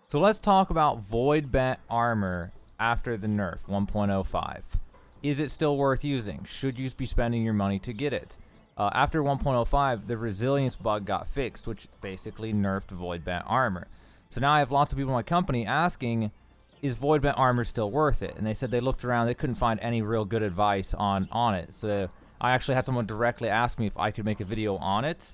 So let's talk about voidbent armor after the nerf 1.05. Is it still worth using? Should you be spending your money to get it? After 1.05, the resilience bug got fixed, which basically nerfed voidbent armor. So now I have lots of people in my company asking, is voidbent armor still worth it? And they said they looked around, they couldn't find any real good advice on it. So I actually had someone directly ask me if I could make a video on it.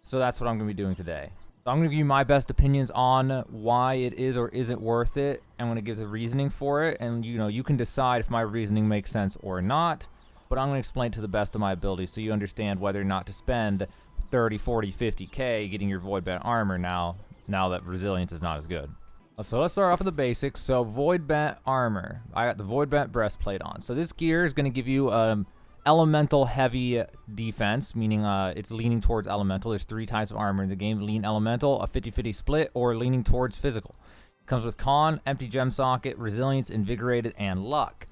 So that's what I'm going to be doing today. So I'm going to give you my best opinions on why it is or isn't worth it. I'm going to give the reasoning for it, and you can decide if my reasoning makes sense or not. But I'm going to explain it to the best of my ability so you understand whether or not to spend 30, 40, 50K getting your voidbent armor now that resilience is not as good. So let's start off with the basics. So voidbent armor. I got the voidbent breastplate on. So this gear is going to give you elemental heavy defense, meaning it's leaning towards elemental. There's 3 types of armor in the game: lean elemental, a 50-50 split, or leaning towards physical. It comes with con, empty gem socket, resilience, invigorated, and luck.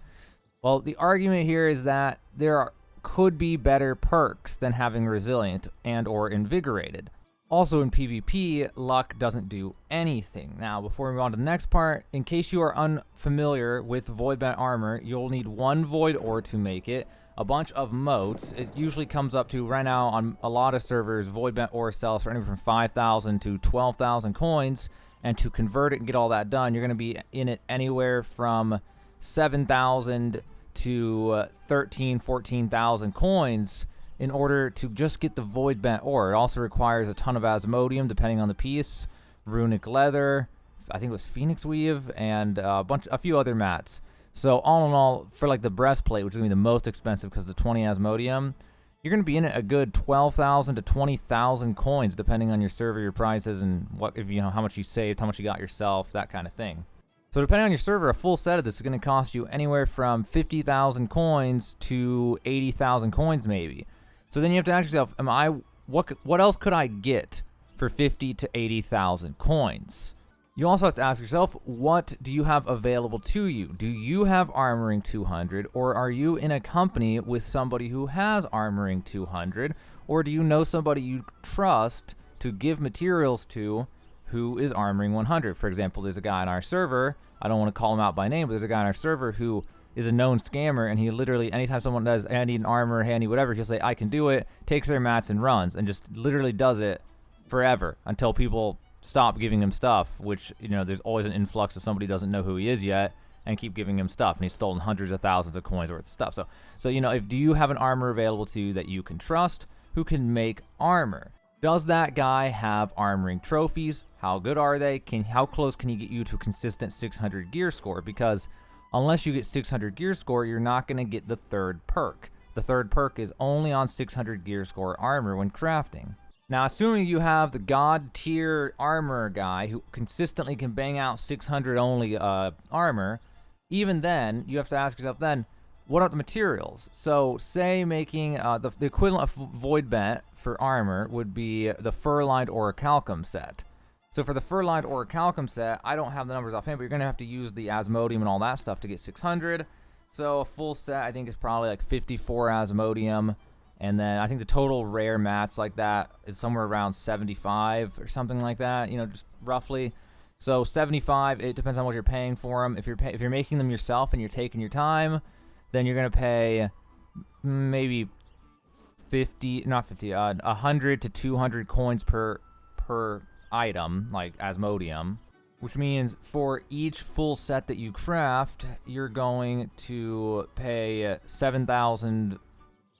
Well, the argument here is that could be better perks than having resilient and or invigorated. Also in PvP, luck doesn't do anything. Now, before we move on to the next part, in case you are unfamiliar with voidbent armor, you'll need 1 void ore to make it, a bunch of motes. It usually comes up to, right now on a lot of servers, voidbent ore sells for anywhere from 5,000 to 12,000 coins, and to convert it and get all that done, you're going to be in it anywhere from 7,000 to 13,000, 14,000 coins in order to just get the voidbent ore. It also requires a ton of asmodium depending on the piece, runic leather, I think it was phoenix weave, and a few other mats. So all in all, for like the breastplate, which is going to be the most expensive because the 20 asmodium, you're going to be in it a good 12,000 to 20,000 coins depending on your server, your prices, and how much you saved, how much you got yourself, that kind of thing. So depending on your server, a full set of this is going to cost you anywhere from 50,000 coins to 80,000 coins maybe. So then you have to ask yourself, what else could I get for 50 to 80,000 coins? You also have to ask yourself, what do you have available to you? Do you have armoring 200, or are you in a company with somebody who has armoring 200, or do you know somebody you trust to give materials to who is armoring 100? For example, there's a guy on our server, I don't want to call him out by name, but there's a guy on our server who is a known scammer, and he literally, anytime someone does, hey, I need an armor, hey, I need whatever, he'll say, I can do it, takes their mats and runs, and just literally does it forever until people stop giving him stuff, which, there's always an influx of somebody who doesn't know who he is yet, and keep giving him stuff, and he's stolen hundreds of thousands of coins worth of stuff. So do you have an armor available to you that you can trust, who can make armor? Does that guy have armoring trophies? How good are they? How close can he get you to a consistent 600 gear score? Because unless you get 600 gear score, you're not going to get the 3rd perk. The 3rd perk is only on 600 gear score armor when crafting. Now, assuming you have the god tier armor guy who consistently can bang out 600 only armor, even then, you have to ask yourself then, what are the materials? So, say making the equivalent of voidbent for armor would be the fur-lined orichalcum set. So for the fur-lined orichalcum set, I don't have the numbers offhand, but you're going to have to use the asmodium and all that stuff to get 600. So a full set, I think, is probably like 54 asmodium. And then I think the total rare mats like that is somewhere around 75 or something like that, just roughly. So 75, it depends on what you're paying for them. If you're making them yourself and you're taking your time, then you're going to pay maybe 100 to 200 coins per item, like asmodium, which means for each full set that you craft, you're going to pay 7,000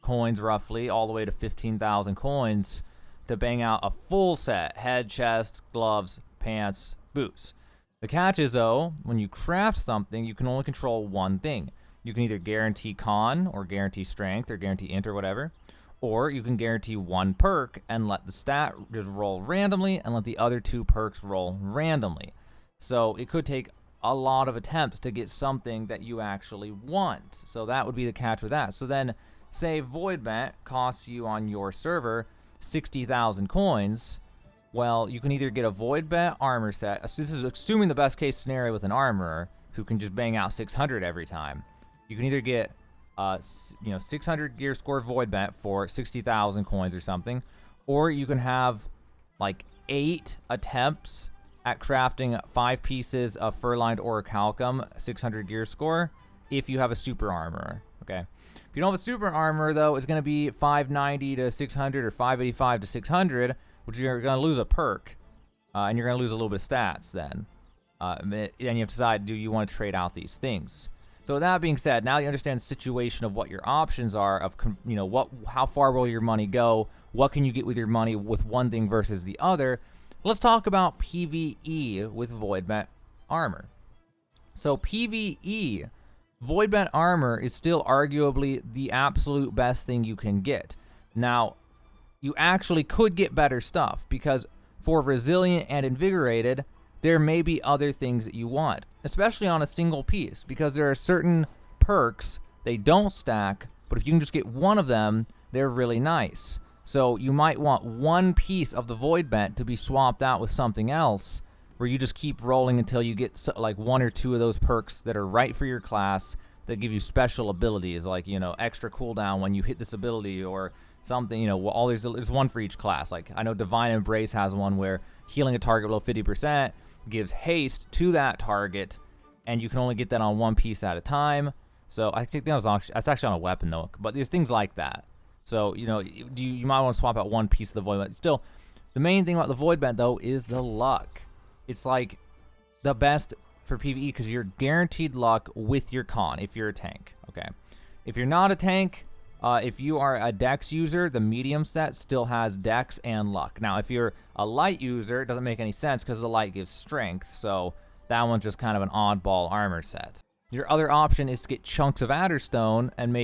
coins roughly, all the way to 15,000 coins to bang out a full set: head, chest, gloves, pants, boots. The catch is, though, when you craft something, you can only control one thing. You can either guarantee con, or guarantee strength, or guarantee int, or whatever, or you can guarantee 1 perk and let the stat just roll randomly and let the other 2 perks roll randomly. So it could take a lot of attempts to get something that you actually want. So that would be the catch with that. So then, say voidbent costs you on your server 60,000 coins. Well, you can either get a voidbent armor set. This is assuming the best case scenario with an armorer who can just bang out 600 every time. You can either get 600 gear score voidbent for 60,000 coins or something, or you can have like 8 attempts at crafting 5 pieces of fur-lined orichalcum, 600 gear score, if you have a super armor, okay? If you don't have a super armor, though, it's going to be 590 to 600 or 585 to 600, which you're going to lose a perk, and you're going to lose a little bit of stats then. And you have to decide, do you want to trade out these things? So with that being said, now you understand the situation of what your options are, of, you know, how far will your money go, what can you get with your money with one thing versus the other. Let's talk about PvE with voidbent armor. So PvE, voidbent armor is still arguably the absolute best thing you can get. Now, you actually could get better stuff, because for resilient and invigorated, there may be other things that you want, especially on a single piece, because there are certain perks, they don't stack, but if you can just get one of them, they're really nice. So you might want one piece of the voidbent to be swapped out with something else, where you just keep rolling until you get like 1 or 2 of those perks that are right for your class, that give you special abilities, like, you know, extra cooldown when you hit this ability, or something, you know, there's one for each class. Like, I know Divine Embrace has one where healing a target below 50% gives haste to that target, and you can only get that on one piece at a time. So I think that's actually on a weapon, though. But there's things like that. So, you know, you might want to swap out one piece of the voidbent. Still, the main thing about the voidbent, though, is the luck. It's like the best for PvE, because you're guaranteed luck with your con if you're a tank. Okay, if you're not a tank, if you are a dex user, the medium set still has dex and luck. Now, if you're a light user, it doesn't make any sense because the light gives strength, so that one's just kind of an oddball armor set. Your other option is to get chunks of Adderstone and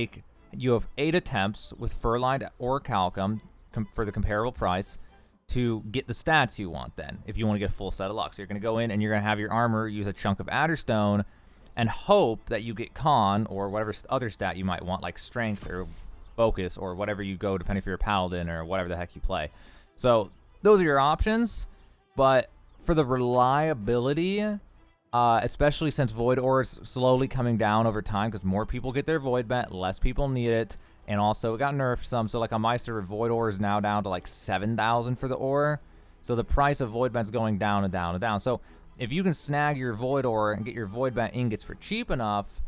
you have 8 attempts with fur-lined orichalcum for the comparable price to get the stats you want then, if you want to get a full set of luck. So you're going to go in and you're going to have your armor use a chunk of Adderstone and hope that you get con or whatever other stat you might want, like strength or focus or whatever you go, depending if you're a paladin or whatever the heck you play. So those are your options, but for the reliability, especially since Void Ore is slowly coming down over time because more people get their Voidbent, less people need it, and also it got nerfed some. So like on my server, Void Ore is now down to like 7,000 for the ore. So the price of Voidbent's going down and down and down. So if you can snag your Void Ore and get your Voidbent ingots for cheap enough,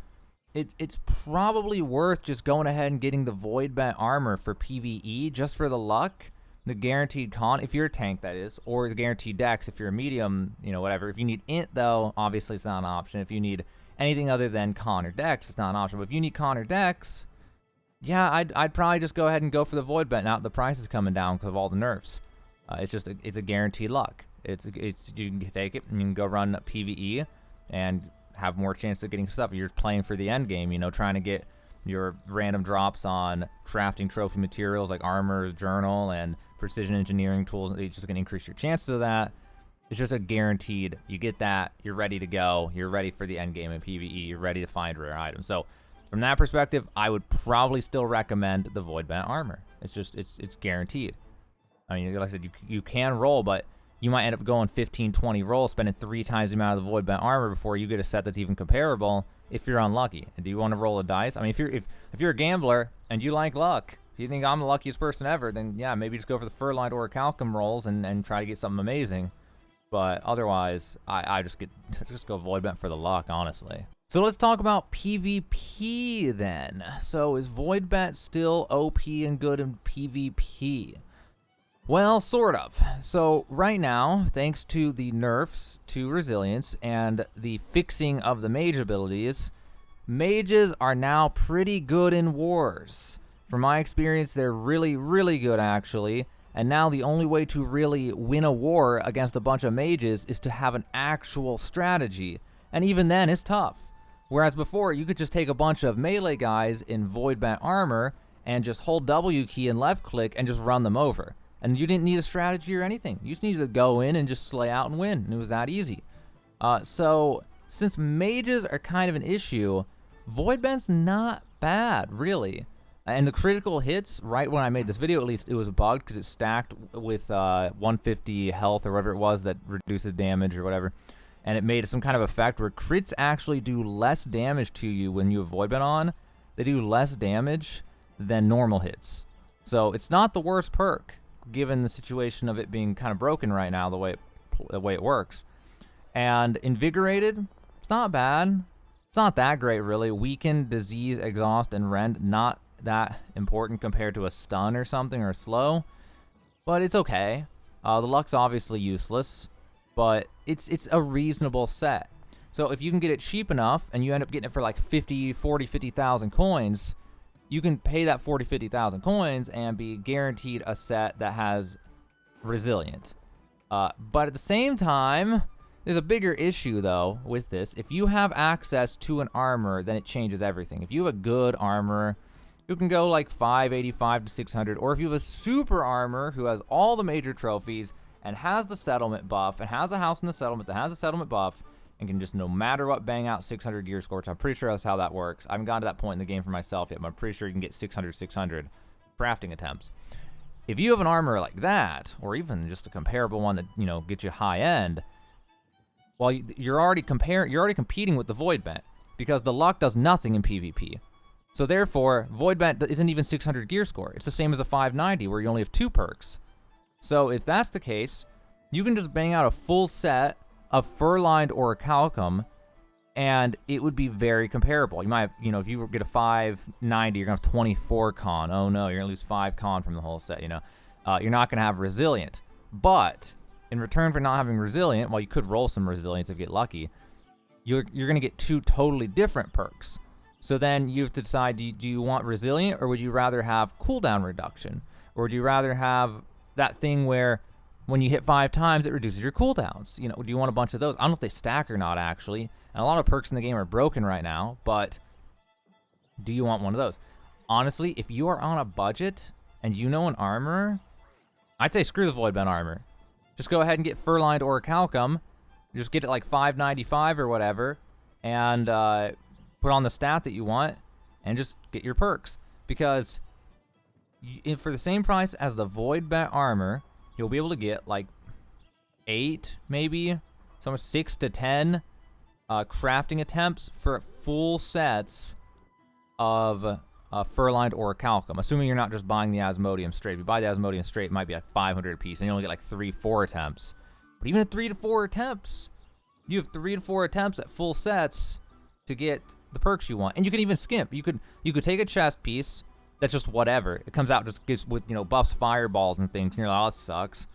it's probably worth just going ahead and getting the Voidbent armor for PvE just for the luck, the guaranteed con, if you're a tank that is, or the guaranteed dex if you're a medium, you know, whatever. If you need int though, obviously it's not an option. If you need anything other than con or dex, it's not an option. But if you need con or dex, yeah, I'd probably just go ahead and go for the Voidbent. Now the price is coming down because of all the nerfs. It's a guaranteed luck. It's you can take it and you can go run PvE and have more chance of getting stuff. You're playing for the end game, you know, trying to get your random drops on crafting trophy materials like armor, journal, and precision engineering tools. It's just going to increase your chances of that. It's just a guaranteed, you get that, you're ready to go, you're ready for the end game in PvE, you're ready to find rare items. So from that perspective, I would probably still recommend the Voidbent armor. It's just, it's guaranteed. I mean, like I said, you can roll, but you might end up going 15, 20 rolls, spending 3 times the amount of the Voidbent armor before you get a set that's even comparable if you're unlucky. And do you want to roll a dice? I mean, if you're a gambler and you like luck, if you think I'm the luckiest person ever, then yeah, maybe just go for the fur-lined orichalcum rolls and try to get something amazing. But otherwise, I just go Voidbent for the luck, honestly. So let's talk about PvP then. So is Voidbent still OP and good in PvP? Well, sort of. So right now, thanks to the nerfs to resilience and the fixing of the mage abilities, mages are now pretty good in wars. From my experience, they're really, really good actually. And now the only way to really win a war against a bunch of mages is to have an actual strategy. And even then, it's tough. Whereas before, you could just take a bunch of melee guys in Voidbent armor and just hold W key and left click and just run them over. And you didn't need a strategy or anything. You just needed to go in and just slay out and win. And it was that easy. So since mages are kind of an issue, Voidbent's not bad, really. And the critical hits, right when I made this video at least, it was bugged because it stacked with 150 health or whatever it was that reduces damage or whatever. And it made some kind of effect where crits actually do less damage to you when you have Voidbent on. They do less damage than normal hits. So it's not the worst perk, given the situation of it being kind of broken right now, the way it works. And invigorated, it's not bad. It's not that great, really. Weakened, disease, exhaust, and rend, not that important compared to a stun or something, or a slow. But it's okay. The luck's obviously useless, but it's a reasonable set. So if you can get it cheap enough, and you end up getting it for like 50,000 coins, you can pay that 50,000 coins and be guaranteed a set that has resilient. But at the same time, there's a bigger issue, though, with this. If you have access to an armor, then it changes everything. If you have a good armor, you can go like 585 to 600. Or if you have a super armor who has all the major trophies and has the settlement buff and has a house in the settlement that has a settlement buff and can just no matter what bang out 600 gear score, which I'm pretty sure that's how that works. I haven't gotten to that point in the game for myself yet, but I'm pretty sure you can get 600 crafting attempts. If you have an armor like that, or even just a comparable one that, you know, gets you high end, well, you're already competing with the voidbent, because the luck does nothing in PvP. So therefore, voidbent isn't even 600 gear score. It's the same as a 590, where you only have 2 perks. So if that's the case, you can just bang out a full set of fur-lined orichalcum, and it would be very comparable. You might have, you know, if you get a 590, you're gonna have 24 con. Oh no, you're gonna lose 5 con from the whole set. You know, you're not gonna have resilient, but in return for not having resilient, well, you could roll some resilience if you get lucky, you're going to get 2 totally different perks. So then you have to decide, do you want resilient, or would you rather have cooldown reduction? Or would you rather have that thing where when you hit 5 times, it reduces your cooldowns? You know, do you want a bunch of those? I don't know if they stack or not, actually. And a lot of perks in the game are broken right now, but do you want one of those? Honestly, if you are on a budget and you know an armor, I'd say screw the voidbent armor. Just go ahead and get fur-lined orichalcum. Just get it like 595 or whatever, and put on the stat that you want, and just get your perks. Because for the same price as the voidbent armor, you'll be able to get like 8, maybe, some 6 to 10 crafting attempts for full sets of fur-lined orichalcum, assuming you're not just buying the Asmodeum straight. If you buy the Asmodeum straight, it might be like 500 a piece, and you only get like 3-4 attempts. But even at 3 to 4 attempts, you have 3 to 4 attempts at full sets to get the perks you want. And you can even skimp. You could take a chest piece that's just whatever. It comes out just gives with, you know, buffs, fireballs, and things. And you're like, oh, this sucks.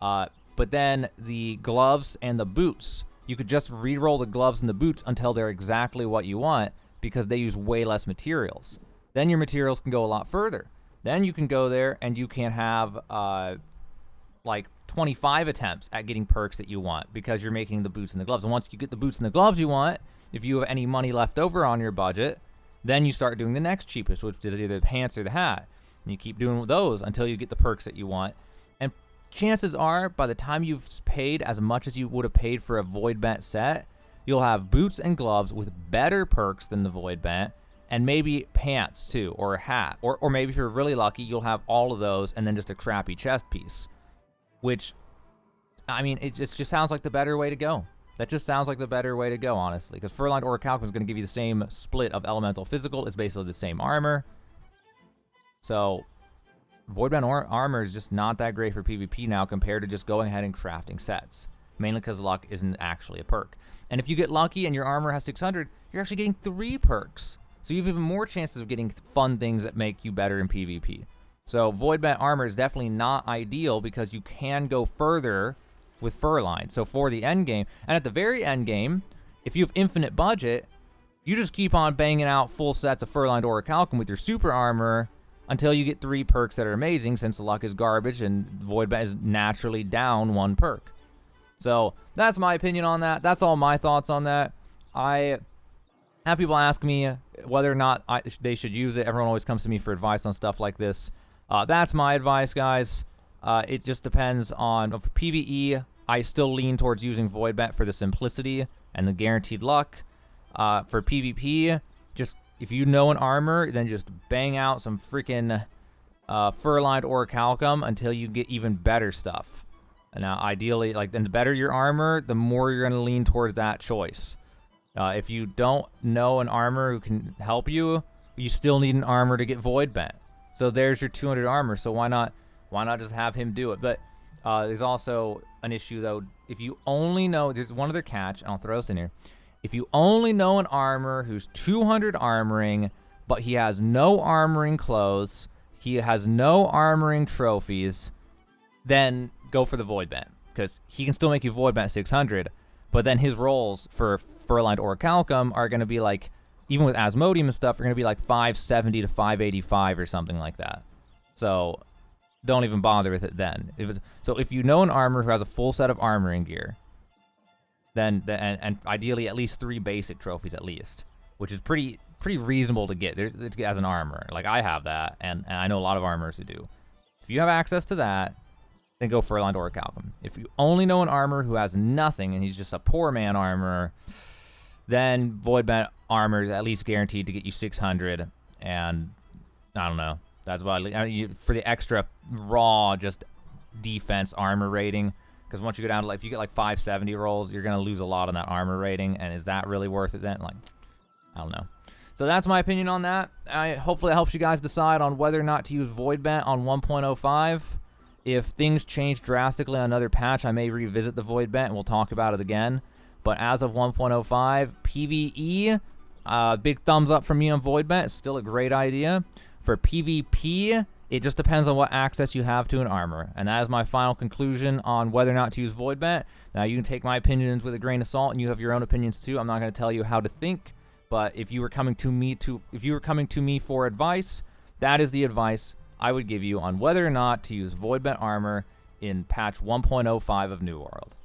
But then the gloves and the boots, you could just re-roll the gloves and the boots until they're exactly what you want, because they use way less materials. Then your materials can go a lot further. Then you can go there and you can have like 25 attempts at getting perks that you want, because you're making the boots and the gloves. And once you get the boots and the gloves you want, if you have any money left over on your budget, then you start doing the next cheapest, which is either the pants or the hat. And you keep doing those until you get the perks that you want. And chances are, by the time you've paid as much as you would have paid for a voidbent set, you'll have boots and gloves with better perks than the voidbent, and maybe pants too, or a hat, or maybe if you're really lucky, you'll have all of those and then just a crappy chest piece. Which, I mean, it just sounds like the better way to go. That just sounds like the better way to go, honestly, because fur-lined orichalcum is going to give you the same split of elemental physical. It's basically the same armor. So voidbent armor is just not that great for PvP now compared to just going ahead and crafting sets, mainly because luck isn't actually a perk. And if you get lucky and your armor has 600, you're actually getting 3 perks. So you have even more chances of getting fun things that make you better in PvP. So voidbent armor is definitely not ideal, because you can go further with fur-lined. So for the end game, and at the very end game, if you have infinite budget, you just keep on banging out full sets of fur-lined orichalcum with your super armor until you get 3 perks that are amazing, since the luck is garbage and voidbent is naturally down 1 perk. So that's my opinion on that. That's all my thoughts on that. I have people ask me whether or not they should use it. Everyone always comes to me for advice on stuff like this. That's my advice, guys. It just depends on for PvE. I still lean towards using voidbent for the simplicity and the guaranteed luck. For PvP, just if you know an armor, then just bang out some freaking fur-lined orichalcum until you get even better stuff. And now, ideally, like, then the better your armor, the more you're going to lean towards that choice. If you don't know an armor who can help you, you still need an armor to get voidbent. So there's your 200 armor. So why not just have him do it? But there's also an issue, though. if you only know, there's one other catch, and I'll throw this in here. If you only know an armor who's 200 armoring, but he has no armoring clothes, he has no armoring trophies, then go for the voidbent, because he can still make you voidbent 600, but then his rolls for Furlined Orichalcum are going to be like, even with Asmodeum and stuff, are going to be like 570 to 585 or something like that. So don't even bother with it then. So if you know an armor who has a full set of armoring gear, then and ideally at least 3 basic trophies at least, which is pretty reasonable to get as an armor. Like I have that, and I know a lot of armors who do. If you have access to that, then go for Furlined Orichalcum. If you only know an armor who has nothing and he's just a poor man armor, then voidbent armor is at least guaranteed to get you 600, and I don't know. That's why for the extra raw just defense armor rating, because once you go down to, like, if you get like 570 rolls, you're gonna lose a lot on that armor rating, and is that really worth it then? Like, I don't know. So that's my opinion on that. Hopefully it helps you guys decide on whether or not to use voidbent on 1.05. If things change drastically on another patch, I may revisit the voidbent and we'll talk about it again. But as of 1.05, PvE, big thumbs up from me on voidbent. It's still a great idea. For PvP, it just depends on what access you have to an armor. And that is my final conclusion on whether or not to use voidbent. Now, you can take my opinions with a grain of salt, and you have your own opinions too. I'm not going to tell you how to think, but if you were coming to me for advice, that is the advice I would give you on whether or not to use voidbent armor in patch 1.05 of New World.